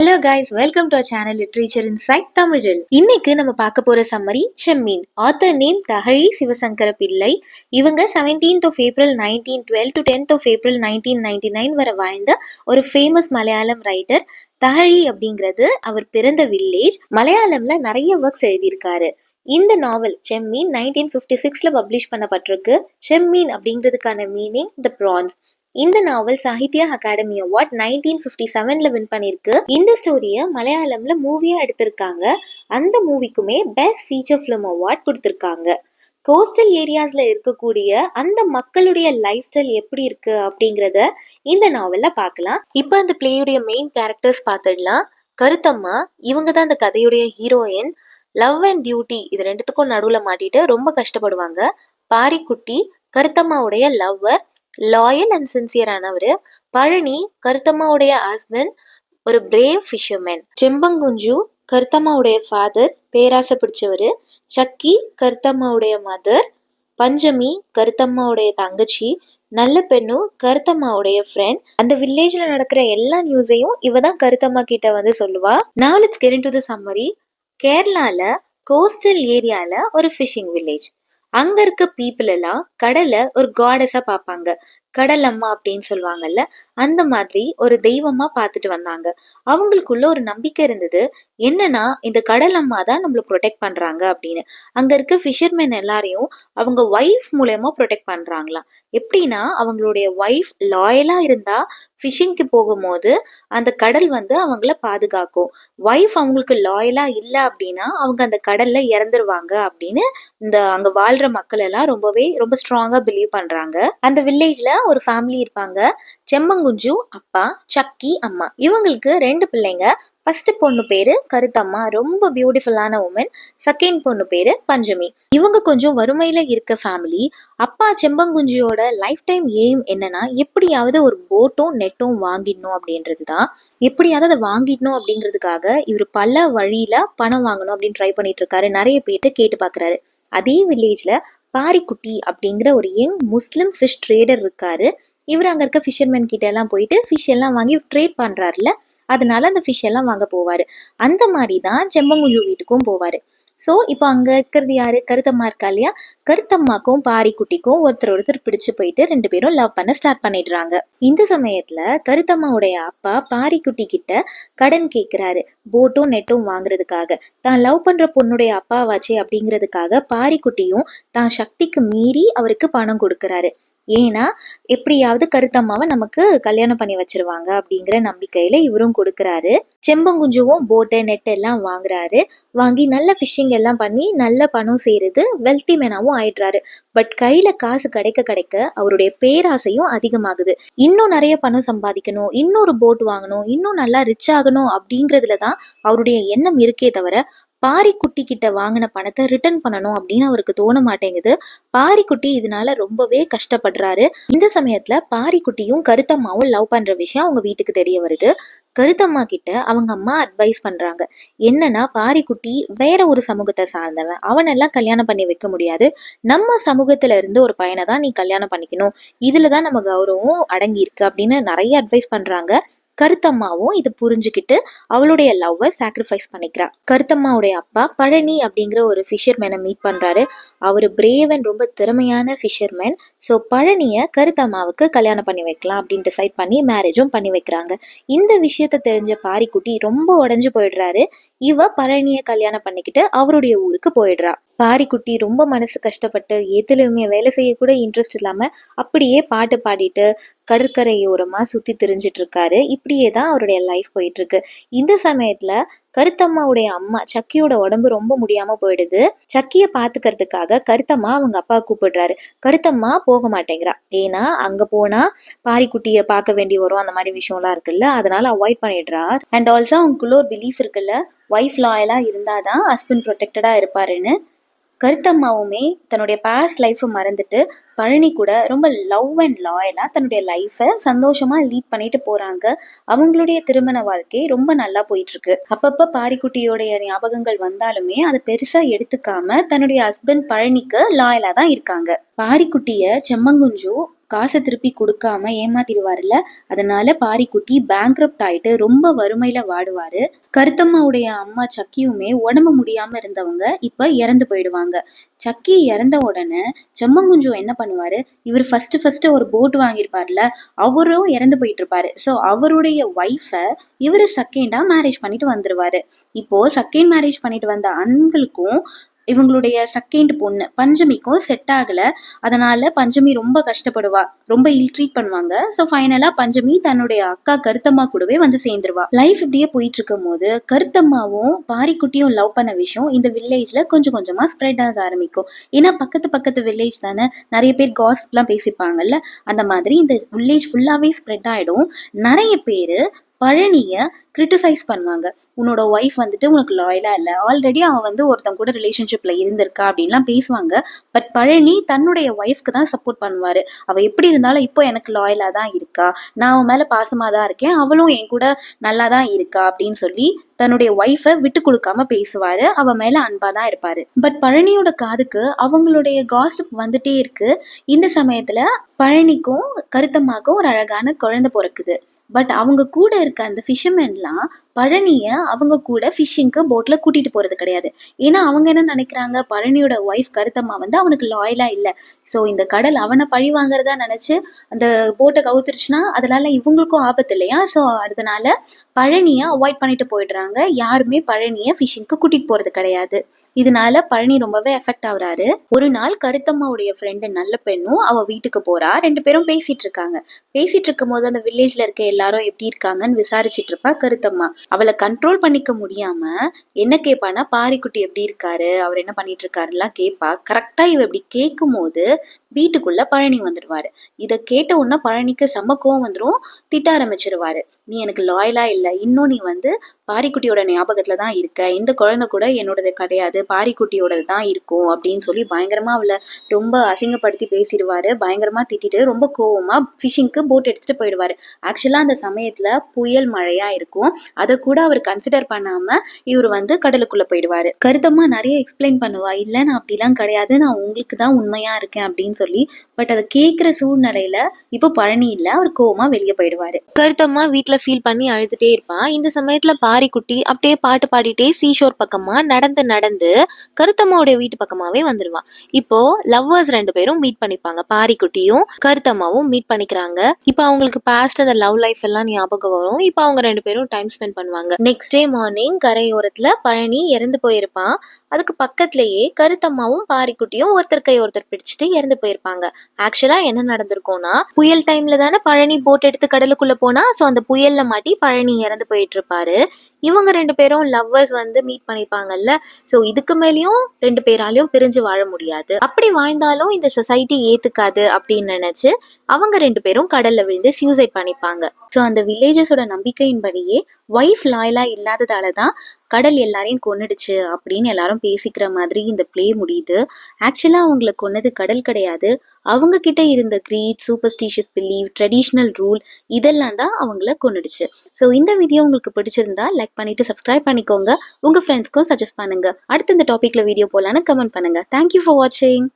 Hello guys, welcome to our channel literature inside தமிழில். இன்னைக்கு நம்ம பார்க்க போற summary Chemmeen. Author name Thakazhi Sivasankara Pillai. இவங்க 17th of April 1912 to 10th of April 1999 வரை வாழ்ந்த ஒரு ஃபேமஸ் மலையாளம் ரைட்டர். தகழி அப்படிங்கிறது அவர் பிறந்த வில்லேஜ். மலையாளம்ல நிறைய ஒர்க்ஸ் எழுதியிருக்காரு. இந்த நாவல் செம்மீன் 1956ல பப்ளிஷ் பண்ணப்பட்டிருக்கு. செம்மீன் அப்படிங்கிறதுக்கான மீனிங் த ப்ரான்ஸ். இந்த நாவல் சாகித்யா அகாடமி அவார்ட் 1957ல வின் பண்ணிருக்கு. இந்த ஸ்டோரிய மலையாளம்ல மூவியா எடுத்திருக்காங்க. அந்த மூவிக்குமே பெஸ்ட் ஃபீச்சர் ஃபிலிம் அவார்ட் கொடுத்திருக்காங்க. கோஸ்டல் ஏரியாஸ்ல இருக்கக்கூடிய அந்த மக்களுடைய லைஃப் ஸ்டைல் எப்படி இருக்கு அப்படிங்கறத இந்த நாவல்ல பார்க்கலாம். இப்போ அந்த பிளேயுடைய மெயின் கேரக்டர்ஸ் பார்த்துடலாம். கருத்தம்மா, இவங்க தான் அந்த கதையுடைய ஹீரோயின். லவ் அண்ட் டியூட்டி இது ரெண்டுத்துக்கும் நடுவுல மாட்டிட்டு ரொம்ப கஷ்டப்படுவாங்க. பாரிக்குட்டி, கருத்தம்மாவுடைய லவ்வர், லாயல் அண்ட் சின்சியரானவர். பழனி, கருத்தம்மாவுடைய ஹஸ்பண்ட், ஒரு பிரேவ் ஃபிஷர்மேன். செம்பங்குஞ்சு, கருத்தம்மாவுடைய ஃபாதர், பேராசை பிடிச்சவர். சக்கி, கருத்தம்மாவுடைய மதர். பஞ்சமி, கருத்தம்மாவுடைய தங்கச்சி. நல்ல பெண்ணு, கருத்தம்மாவுடைய ஃப்ரெண்ட். அந்த வில்லேஜ்ல நடக்கிற எல்லா நியூஸையும் இவ தான் கருத்தம்மா கிட்ட வந்து சொல்லுவா. Now let's get into the summary. கேரளால கோஸ்டல் ஏரியால ஒரு ஃபிஷிங் வில்லேஜ். அங்க இருக்க பீப்புள் எல்லாம் கடலை ஒரு காடஸா பார்ப்பாங்க. கடல் அம்மா அப்படின்னு சொல்லுவாங்கல்ல, அந்த மாதிரி ஒரு தெய்வமா பார்த்துட்டு வந்தாங்க. அவங்களுக்குள்ள ஒரு நம்பிக்கை இருந்தது. என்னன்னா, இந்த கடல் அம்மா தான் நம்மள ப்ரொடெக்ட் பண்றாங்க அப்படின்னு. அங்க இருக்க ஃபிஷர்மேன் எல்லாரையும் அவங்க ஒய்ஃப் மூலயமா ப்ரொடெக்ட் பண்றாங்களாம். எப்படின்னா, அவங்களுடைய ஒய்ஃப் லாயலா இருந்தா ஃபிஷிங்க்கு போகும்போது அந்த கடல் வந்து அவங்கள பாதுகாக்கும். ஒய்ஃப் அவங்களுக்கு லாயலா இல்லை அப்படின்னா அவங்க அந்த கடல்ல இறந்துருவாங்க அப்படின்னு இந்த அங்க வாழ்ற மக்கள் எல்லாம் ரொம்ப ஸ்ட்ராங்கா பிலீவ் பண்றாங்க. அந்த வில்லேஜ்ல ஒரு ஃபேமிலி இருப்பாங்க. செம்மங்குஞ்சு அப்பா, சக்கி அம்மா. இவங்களுக்கு 2 பிள்ளைங்க. ஃபர்ஸ்ட் பொண்ணு பேரு கருத்தம்மா, ரொம்ப பியூட்டிஃபுல்லான உமன். செகண்ட் பொண்ணு பேரு பஞ்சமி. இவங்க கொஞ்சம் வறுமையில இருக்க ஃபேமிலி. அப்பா செம்பங்குஞ்சியோட லைஃப் டைம் எய்ம் என்னன்னா, எப்படியாவது ஒரு போட்டும் நெட்டும் வாங்கிடணும் அப்படின்றதுதான். எப்படியாவது அதை வாங்கிடணும் அப்படிங்கிறதுக்காக இவர் பல வழியில பணம் வாங்கணும் அப்படின்னு ட்ரை பண்ணிட்டு இருக்காரு. நிறைய பேர்ட்டு கேட்டு பாக்குறாரு. அதே வில்லேஜ்ல பாரிக்குட்டி அப்படிங்கிற ஒரு யங் முஸ்லிம் ஃபிஷ் ட்ரேடர் இருக்காரு. இவர் அங்க இருக்க ஃபிஷர்மேன் கிட்ட எல்லாம் போயிட்டு ஃபிஷ் எல்லாம் வாங்கி ட்ரேட் பண்றாருல, அதனால அந்த ஃபிஷ் எல்லாம் வாங்க போவாரு. அந்த மாதிரி தான் செம்பங்குஞ்சு வீட்டுக்கும் போவாரு. ஸோ இப்போ அங்க இருக்கிறது யாரு? கருத்தம்மா இருக்கா இல்லையா? கருத்தம்மாக்கும் பாரிக்குட்டிக்கும் ஒருத்தர் பிடிச்சு போயிட்டு 2 பேரும் லவ் பண்ண ஸ்டார்ட் பண்ணிடுறாங்க. இந்த சமயத்துல கருத்தம்மாவுடைய அப்பா பாரிக்குட்டி கிட்ட கடன் கேட்கிறாரு, போட்டும் நெட்டும் வாங்குறதுக்காக. தான் லவ் பண்ற பொண்ணுடைய அப்பாவாச்சே அப்படிங்கிறதுக்காக பாரிக்குட்டியும் தான் சக்திக்கு மீறி அவருக்கு பணம் கொடுக்கறாரு. ஏன்னா எப்படியாவது கருத்தம்மாவை நமக்கு கல்யாணம் பண்ணி வச்சிருவாங்க அப்படிங்கிற நம்பிக்கையில இவரும் கொடுக்கறாரு. செம்பங்குஞ்சுவும் போட்டு நெட் எல்லாம் வாங்குறாரு. வாங்கி நல்ல ஃபிஷிங் எல்லாம் பண்ணி நல்ல பணம் செய்யறது, வெல்தி மேனாவும் ஆயிடுறாரு. பட் கையில காசு கிடைக்க கிடைக்க அவருடைய பேராசையும் அதிகமாகுது. இன்னும் நிறைய பணம் சம்பாதிக்கணும், இன்னொரு போட் வாங்கணும், இன்னும் நல்லா ரிச் ஆகணும் அப்படிங்கிறதுலதான் அவருடைய எண்ணம் இருக்கே தவிர பாரிக்குட்டி கிட்ட வாங்கின பணத்தை ரிட்டர்ன் பண்ணணும் அப்படின்னு அவருக்கு தோண மாட்டேங்குது. பாரிக்குட்டி இதனால ரொம்பவே கஷ்டப்படுறாரு. இந்த சமயத்துல பாரிக்குட்டியும் கருத்தம்மாவும் லவ் பண்ற விஷயம் அவங்க வீட்டுக்கு தெரிய வருது. கருத்தம்மா கிட்ட அவங்க அம்மா அட்வைஸ் பண்றாங்க. என்னன்னா, பாரிக்குட்டி வேற ஒரு சமூகத்தை சார்ந்தவன், அவனெல்லாம் கல்யாணம் பண்ணி வைக்க முடியாது. நம்ம சமூகத்துல இருந்து ஒரு பையனை தான் நீ கல்யாணம் பண்ணிக்கணும், இதுலதான் நம்ம கௌரவம் அடங்கி இருக்கு அப்படின்னு நிறைய அட்வைஸ் பண்றாங்க. கருத்தம்மாவும் இது புரிஞ்சுக்கிட்டு அவளுடைய லவ்வை சாக்ரிஃபைஸ் பண்ணிக்கிறா. கருத்தம்மாவுடைய அப்பா பழனி அப்படிங்கிற ஒரு ஃபிஷர்மேனை மீட் பண்றாரு. அவரு பிரேவ் அண்ட் ரொம்ப திறமையான ஃபிஷர்மேன். ஸோ பழனிய கருத்தம்மாவுக்கு கல்யாணம் பண்ணி வைக்கலாம் அப்படின்னு டிசைட் பண்ணி மேரேஜும் பண்ணி வைக்கிறாங்க. இந்த விஷயத்த தெரிஞ்ச பாரிக்குட்டி ரொம்ப உடஞ்சு போயிடுறாரு. இவ பழனிய கல்யாணம் பண்ணிக்கிட்டு அவருடைய ஊருக்கு போயிடுறா. பாரிக்குட்டி ரொம்ப மனசு கஷ்டப்பட்டு எதுலையுமே வேலை செய்யக்கூட இன்ட்ரெஸ்ட் இல்லாம அப்படியே பாட்டு பாடிட்டு கடற்கரையோரமா சுத்தி திரிஞ்சிட்டு இருக்காரு. இப்படியே தான் அவருடைய லைஃப் போயிட்டு இருக்கு. இந்த சமயத்துல கருத்தம்மாவுடைய அம்மா சக்கியோட உடம்பு ரொம்ப முடியாம போயிடுது. சக்கிய பாத்துக்கிறதுக்காக கருத்தம்மா அவங்க அப்பா கூப்பிடுறாரு. கருத்தம்மா போக மாட்டேங்கிறா. ஏன்னா அங்க போனா பாரிக்குட்டிய பார்க்க வேண்டி வரும், அந்த மாதிரி விஷயம்லாம் இருக்குல்ல, அதனால அவாய்ட் பண்ணிடுறா. அண்ட் ஆல்சோ அவங்களுக்குள்ள ஒரு பிலீஃப் இருக்குல்ல, ஒய்ஃப் லாயலா இருந்தாதான் ஹஸ்பண்ட் ப்ரொடெக்டடா இருப்பாருன்னு. கருத்தம்மாவுமே தன்னுடைய பாஸ்ட் லைஃப்பை மறந்துட்டு பழனி கூட ரொம்ப லவ் அண்ட் லாயலா தன்னுடைய லைஃப்பை சந்தோஷமா லீட் பண்ணிட்டு போறாங்க. அவங்களுடைய திருமண வாழ்க்கை ரொம்ப நல்லா போயிட்டு இருக்கு. அப்பப்ப பாரிக்குட்டியோடைய ஞாபகங்கள் வந்தாலுமே அதை பெருசா எடுத்துக்காம தன்னுடைய ஹஸ்பண்ட் பழனிக்கு லாயலா தான் இருக்காங்க. பாரிக்குட்டிய செம்மங்குஞ்சு காசை திருப்பி கொடுக்காம ஏமாத்திடுவாருல்ல. அதனால பாரிக்குட்டி பேங்க்ரப்ட் ஆயிட்டு ரொம்ப வறுமையில வாடுவாரு. கருத்தம்மாவுடைய அம்மா சக்கியுமே உடம்பு முடியாம இருந்தவங்க இப்ப இறந்து போயிடுவாங்க. சக்கி இறந்த உடனே செம்மங்குஞ்சம் என்ன பண்ணுவாரு, இவர் ஃபர்ஸ்ட் ஒரு போட் வாங்கியிருப்பார்ல, அவரும் இறந்து போயிட்டு இருப்பாரு. ஸோ அவருடைய ஒய்ஃபை இவரு செகண்டா மேரேஜ் பண்ணிட்டு வந்துருவாரு. இப்போ செகண்ட் மேரேஜ் பண்ணிட்டு வந்த அன்களுக்கும் இவங்களுடைய செகண்ட் பொண்ணு பஞ்சமிக்கும் செட் ஆகல. அதனால பஞ்சமி ரொம்ப கஷ்டப்படுவா, ரொம்ப இல் ட்ரீட் பண்ணுவாங்க. ஸோ ஃபைனலா பஞ்சமி தன்னுடைய அக்கா கருத்தம்மா கூடவே வந்து சேர்ந்துருவா. லைஃப் இப்படியே போயிட்டு இருக்கும் போது கருத்தம்மாவும் பாரிக்குட்டியும் லவ் பண்ண விஷயம் இந்த வில்லேஜ்ல கொஞ்சம் கொஞ்சமா ஸ்ப்ரெட் ஆக ஆரம்பிக்கும். ஏன்னா பக்கத்து பக்கத்து வில்லேஜ் தானே, நிறைய பேர் காசிப்லாம் பேசிப்பாங்கல்ல. அந்த மாதிரி இந்த வில்லேஜ் ஃபுல்லாவே ஸ்ப்ரெட் ஆயிடும். நிறைய பேரு பழனிய கிரிட்டிசைஸ் பண்ணுவாங்க. உன்னோட ஒய்ஃப் வந்துட்டு உனக்கு லாயலா இல்லை, ஆல்ரெடி அவன் வந்து ஒருத்தன் கூட ரிலேஷன்ஷிப்ல இருந்திருக்கா அப்படின்லாம் பேசுவாங்க. பட் பழனி தன்னுடைய ஒய்ஃப்க்கு தான் சப்போர்ட் பண்ணுவாரு. அவ எப்படி இருந்தாலும் இப்போ எனக்கு லாயலா தான் இருக்கா, நான் அவன் மேல பாசமா தான் இருக்கேன், அவளும் என் கூட நல்லா தான் இருக்கா அப்படின்னு சொல்லி தன்னுடைய ஒய்ஃபை விட்டு கொடுக்காம பேசுவாரு. அவ மேல அன்பா தான் இருப்பாரு. பட் பழனியோட காதுக்கு அவங்களுடைய காசிப் வந்துட்டே இருக்கு. இந்த சமயத்துல பழனிக்கும் கருத்தம்மாக்கும் ஒரு அழகான குழந்தை பிறக்குது. பட் அவங்க கூட இருக்க அந்த ஃபிஷர்மேன்லாம் பழனிய அவங்க கூட ஃபிஷிங்க்கு போட்ல கூட்டிட்டு போறது கிடையாது. ஏன்னா அவங்க என்ன நினைக்கிறாங்க, பழனியோட ஒய்ஃப் கருத்தம்மா வந்து அவனுக்கு லாயலா இல்லை. ஸோ இந்த கடல் அவனை பழி வாங்குறதா நினைச்சு அந்த போட்டை கவுத்துருச்சுன்னா அதனால இவங்களுக்கும் ஆபத்து இல்லையா. ஸோ அதனால பழனியை அவாய்ட் பண்ணிட்டு போயிடுறாங்க. யாருமே பழனியை ஃபிஷிங்க்கு கூட்டிட்டு போறது கிடையாது. இதனால பழனி ரொம்பவே எஃபெக்ட் ஆகுறாரு. ஒரு நாள் கருத்தம்மாவுடைய ஃப்ரெண்டு நல்ல பெண்ணும் அவ வீட்டுக்கு போறா. 2 பேரும் பேசிட்டு இருக்காங்க. பேசிட்டு இருக்கும் போது அந்த வில்லேஜ்ல இருக்க எல்லாரும் எப்படி இருக்காங்கன்னு விசாரிச்சுட்டு இருப்பா கருத்தம்மா. அவளை கண்ட்ரோல் பண்ணிக்க முடியாம என்ன கேட்பானா, பாரிக்குட்டி எப்படி இருக்காரு, அவர் என்ன பண்ணிட்டு இருக்காருலாம் கேட்பா. கரெக்டா இவ இப்படி கேட்கும் போது வீட்டுக்குள்ள பழனி வந்துடுவாரு. இதை கேட்ட உடனே பழனிக்கு செம்ம கோவம் வந்துடும். திட்ட ஆரம்பிச்சிருவாரு. நீ எனக்கு லாயலா இல்லை, இன்னும் நீ வந்து பாரிக்குட்டியோட ஞாபகத்துல தான் இருக்க, இந்த குழந்தை கூட என்னோடது கிடையாது, பாரிக்குட்டியோடது தான் இருக்கும் அப்படின்னு சொல்லி பயங்கரமா அவளை ரொம்ப அசிங்கப்படுத்தி பேசிடுவாரு. பயங்கரமா திட்டிட்டு ரொம்ப கோவமா ஃபிஷிங்க்கு போட் எடுத்துட்டு போயிடுவாரு. ஆக்சுவலா அந்த சமயத்துல புயல் மழையா இருக்கும். அதை கூட அவர் கன்சிடர் பண்ணாம இவர் வந்து கடலுக்குள்ள போயிடுவாரு. கருத்தம்மா நிறைய எக்ஸ்பிளைன் பண்ணுவா, இல்ல நான் அப்படிலாம் கிடையாது, நான் உங்களுக்கு தான் உண்மையா இருக்கேன் அப்படின்னு சொல்லி. பட் அதை கேட்கிற சூழ்நிலையில இப்போ பழனி இல்ல, அவர் கோவமா வெளியே போயிடுவாரு. கருத்தம்மா வீட்டுல ஃபீல் பண்ணி அழுதுட்டே இருப்பான். இந்த சமயத்துல பாரிக்குட்டி அப்படியே பாட்டு பாடிட்டே சீஷோர் பக்கமா நடந்து நடந்து கருத்தம்மாவுடைய வீட்டு பக்கமாவே வந்துருவான். இப்போ லவ்வர்ஸ் 2 பேரும் மீட் பண்ணிப்பாங்க. பாரிக்குட்டியும் கருத்தம்மாவும் மீட் பண்ணிக்கிறாங்க. இப்போ அவங்களுக்கு பாஸ்ட் அந்த லவ் லைஃப் எல்லாம் ஞாபகம் வரும். இப்போ அவங்க 2 பேரும் டைம் ஸ்பெண்ட் பண்ணுவாங்க. நெக்ஸ்ட் டே மார்னிங் கரையோரத்துல பழனி இறந்து போயிருப்பான். அதுக்கு பக்கத்திலேயே கருத்தம்மாவும் பாரிக்குட்டியும் ஒருத்தர் கை ஒருத்தர் பிடிச்சிட்டு இறந்து போயிருப்பாங்க. ஆக்சுவலா என்ன நடந்திருக்கும்னா, புயல் டைம்ல தானே பழனி போட் எடுத்து கடலுக்குள்ள போனா, ஸோ அந்த புயல்ல மாட்டி பழனி இறந்து போயிட்டு இருப்பாரு. இவங்க 2 பேரும் லவ்வர்ஸ் வந்து மீட் பண்ணிப்பாங்கல்ல. ஸோ இதுக்கு மேலேயும் 2 பேராலையும் பிரிஞ்சு வாழ முடியாது. அப்படி வாழ்ந்தாலும் இந்த சொசைட்டி ஏத்துக்காது அப்படின்னு நினைச்சு அவங்க 2 பேரும் கடல்ல விழுந்து சூசைட் பண்ணிப்பாங்க. ஸோ அந்த வில்லேஜஸோட நம்பிக்கையின்படியே ஒய்ஃப் லாயலா இல்லாததால தான் கடல் எல்லாரையும் கொன்னுடுச்சு அப்படின்னு எல்லாரும் பேசிக்கிற மாதிரி இந்த பிளே முடியுது. ஆக்சுவலா அவங்களை கொன்னது கடல் கிடையாது. அவங்க கிட்ட இருந்த greed, superstitious belief, traditional rule இதெல்லாம் தான் அவங்கள கொன்னுடுச்சு. ஸோ இந்த வீடியோ உங்களுக்கு பிடிச்சிருந்தா லைக் பண்ணிட்டு சப்ஸ்கிரைப் பண்ணிக்கோங்க. உங்க ஃப்ரெண்ட்ஸ்க்கும் சஜஸ்ட் பண்ணுங்க. அடுத்து இந்த டாபிக்ல வீடியோ போலான்னு கமெண்ட் பண்ணுங்க. தேங்க்யூ ஃபார் வாட்சிங்.